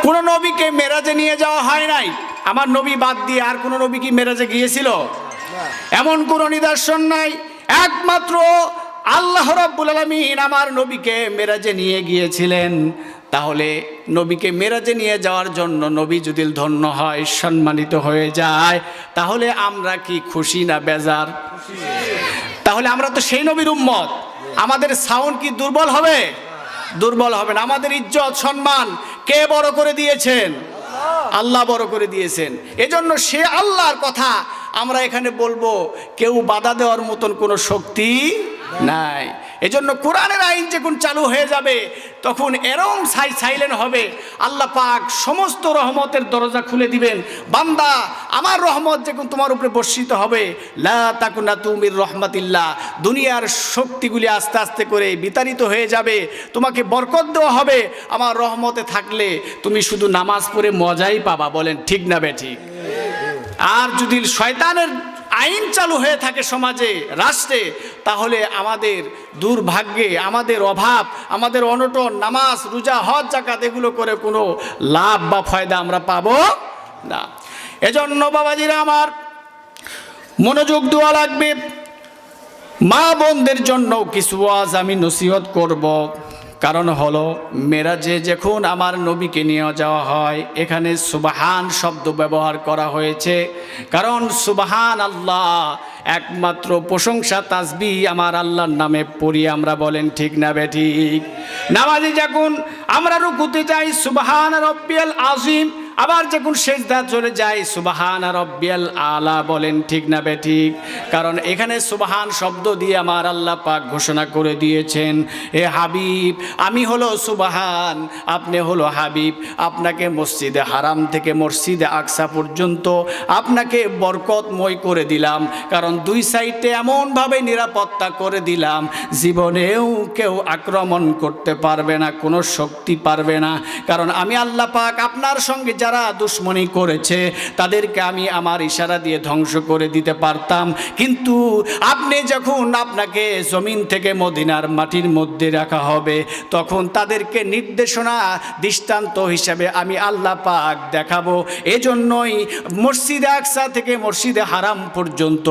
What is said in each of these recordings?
কোন নবীকে মেরাজে নিয়ে যাওয়া হয় নাই। আমার নবী বাদ দিয়ে আর কোন নবী কি মেরাজে গিয়েছিল? এমন কোন নিদর্শন নাই। একমাত্র আল্লাহ রাব্বুল আলামিন আমার নবীকে মেরাজে নিয়ে গিয়েছিলেন। তাহলে নবীকে মেরাজে নিয়ে যাওয়ার জন্য নবী যদি ধন্য হয়, সম্মানিত হয়ে যায়, তাহলে আমরা কি খুশি না বেজার? তাহলে আমরা তো সেই নবীর উম্মত। আমাদের সাউন্ড কি দুর্বল হবে? দুর্বল হবে না। আমাদের ইজ্জত সম্মান কে বড় করে দিয়েছেন? আল্লাহ বড় করে দিয়েছেন। এজন্য সে আল্লাহর কথা আমরা এখানে বলবো, কেউ বাধা দেওয়ার মতন কোনো শক্তি নাই। এজন্য কোরআনের আইন যখন চালু হয়ে যাবে তখন এরম সাইলেন্ট হবে, আল্লাহ পাক সমস্ত রহমতের দরজা খুলে দিবেন। বান্দা, আমার রহমত যখন তোমার উপরে বর্ষিত হবে, লা তাকুনাতু মির রহমাতিল্লাহ, দুনিয়ার শক্তিগুলি আস্তে আস্তে করে বিতাড়িত হয়ে যাবে, তোমাকে বরকত দেওয়া হবে। আমার রহমতে থাকলে তুমি শুধু নামাজ পড়ে মজাই পাবা। বলেন ঠিক না বেঠিক? আর যদি শয়তানের আইন চালু হয়ে থাকে সমাজে, রাষ্ট্রে, তাহলে আমাদের দুর্ভাগ্যে, আমাদের অভাব, আমাদের অনটন, নামাজ রোজা হজ যাকাত এগুলো করে কোনো লাভ বা ফায়দা আমরা পাবো না। এজন্য বাবাজিরা আমার, মনোযোগ দেওয়া লাগবে। মা বোনদের জন্য কিছু আজ আমি নসিহত করব। কারণ হলো, মেরাজে যখন আমার নবীকে নিয়ে যাওয়া হয়, এখানে সুবহান শব্দ ব্যবহার করা হয়েছে। কারণ সুবহান আল্লাহ, একমাত্র প্রশংসা তাসবিহ আমার আল্লাহর নামে পড়ি আমরা। বলেন ঠিক না বেঠিক? নামাজে যখন আমরা রুকুতে যাই সুবহান রব্বিয়াল আযীম, আবার যখন সেজদা চলে যায় সুবহান রব্বিয়াল আলা। বলেন ঠিক না বেঠিক? কারণ এখানে সুবহান শব্দ দিয়ে আমার আল্লাহ পাক ঘোষণা করে দিয়েছেন, এ হাবিব, আমি হলো সুবহান, আপনি হলো হাবিব। আপনাকে মসজিদে হারাম থেকে মসজিদে আকসা পর্যন্ত আপনাকে বরকতময় করে দিলাম। কারণ দুই সাইডে এমনভাবে নিরাপত্তা করে দিলাম, জীবনেও কেউ আক্রমণ করতে পারবে না, কোনো শক্তি পারবে না। কারণ আমি আল্লাহ পাক আপনার সঙ্গে যারা দুশ্মনী করেছে তাদেরকে আমি আমার ইশারা দিয়ে ধ্বংস করে দিতে পারতাম। কিন্তু আপনি যখন আপনাকে জমিন থেকে মদিনার মাটির মধ্যে রাখা হবে, তখন তাদেরকে নির্দেশনা দৃষ্টান্ত হিসাবে আমি আল্লাহ পাক দেখাবো। এজন্যই মসজিদে আকসা থেকে মসজিদে হারাম পর্যন্ত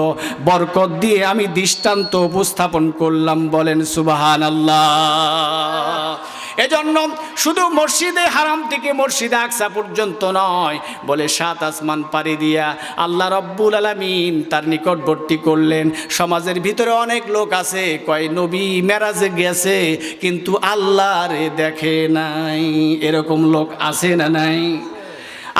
বরকত দিয়ে আমি দৃষ্টান্ত উপস্থাপন করলাম। বলেন সুবহানাল্লাহ। এজন্য শুধু মসজিদে হারাম থেকে মসজিদে আকসা পর্যন্ত নয়, বলে 7 আসমান পাড়ি দিয়া আল্লাহ রব্বুল আলামিন তার নিকটবর্তী করলেন। সমাজের ভিতরে অনেক লোক আছে, কয় নবী মেরাজে গেছে কিন্তু আল্লাহরে দেখে নাই। এরকম লোক আছে না নাই?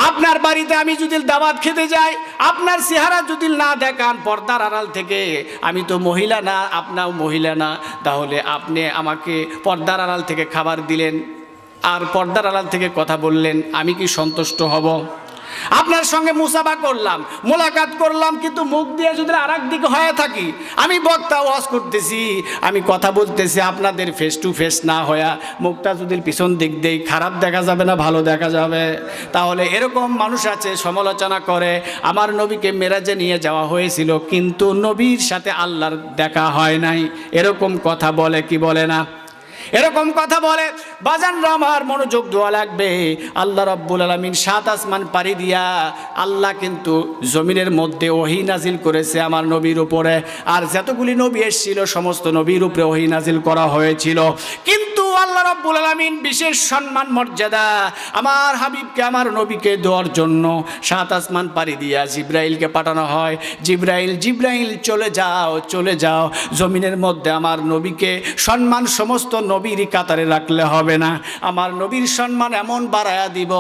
আপনার বাড়িতে আমি যদি দাওয়াত খেতে যাই, আপনার চেহারা যদি না দেখান পর্দার আড়াল থেকে, আমি তো মহিলা না, আপনাও মহিলা না, তাহলে আপনি আমাকে পর্দার আড়াল থেকে খাবার দিলেন আর পর্দার আড়াল থেকে কথা বললেন, আমি কি সন্তুষ্ট হব? আপনার সঙ্গে মুসাফা করলাম, মোলাকাত করলাম, কিন্তু মুখ দিয়ে যদি আরেক দিকে হয়ে থাকি, আমি বক্তা ওয়াজ করতেছি, আমি কথা বলতেছি, আপনাদের ফেস টু ফেস না হয়ে মুখটা যদি পিছন দিক দেই, খারাপ দেখা যাবে না ভালো দেখা যাবে? তাহলে এরকম মানুষ আছে সমালোচনা করে, আমার নবীকে মেরাজে নিয়ে যাওয়া হয়েছিল কিন্তু নবীর সাথে আল্লাহর দেখা হয় নাই। এরকম কথা বলে কি বলে না? এরকম কথা বলে। বাজানরা আমার, মনোযোগ দেওয়া লাগবে। আল্লাহ রাব্বুল আলামিন 7 আসমান পাড়ি দিয়া আল্লাহ কিন্তু জমিনের মধ্যে ওহী নাজিল করেছে আমার নবীর উপরে। আর যতগুলি নবী এসেছিল সমস্ত নবীর উপরে ওহী নাজিল করা হয়েছিল। কিন্তু আল্লাহ রাব্বুল আলামিন বিশেষ সম্মান মর্যাদা আমার হাবিবকে, আমার নবীকে দেওয়ার জন্য 7 আসমান পাড়ি দিয়া জিব্রাইলকে পাঠানো হয়। জিব্রাইল চলে যাও জমিনের মধ্যে আমার নবীকে সম্মান সমস্ত নবীর কাতারে রাখলে হবে না, আমার নবীর সম্মান এমন বাড়ায়া দিব,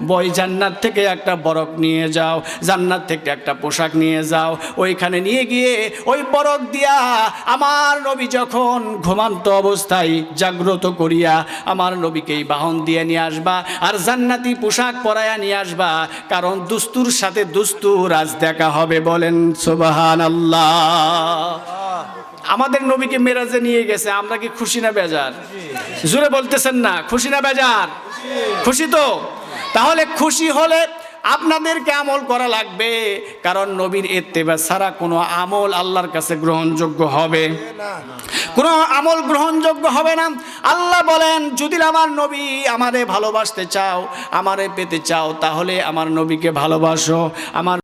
বই জান্নাত থেকে একটা বরক নিয়ে যাও, জান্নাত থেকে একটা পোশাক নিয়ে যাও, ওইখানে নিয়ে গিয়ে ওই বরক দিয়া আমার নবী যখন ঘুমান্ত অবস্থায় জাগ্রত করিয়া আমার নবীকেই বাহন দিয়ে নিয়ে আসবা আর জান্নাতি পোশাক পরায়া নিয়ে আসবা। কারণ দুস্তুর সাথে দুস্তুর আজ দেখা হবে। বলেন সুবহানাল্লাহ। আমাদের নবীকে মেরাজে নিয়ে গেছে, আমরা কি খুশি না বেজার? জোরে বলতেছেন না? খুশি না বেজার? খুশি তো। তাহলে খুশি হলে আপনাদেরকে আমল করা লাগবে, কারণ নবীর ইত্তেবা ছাড়া কোনো আমল আল্লাহর কাছে গ্রহণযোগ্য হবে কোনো আমল গ্রহণযোগ্য হবে না। আল্লাহ বলেন, যদি আমার নবী আমারে ভালোবাসতে চাও, আমারে পেতে চাও, তাহলে আমার নবীকে ভালোবাসো। আমার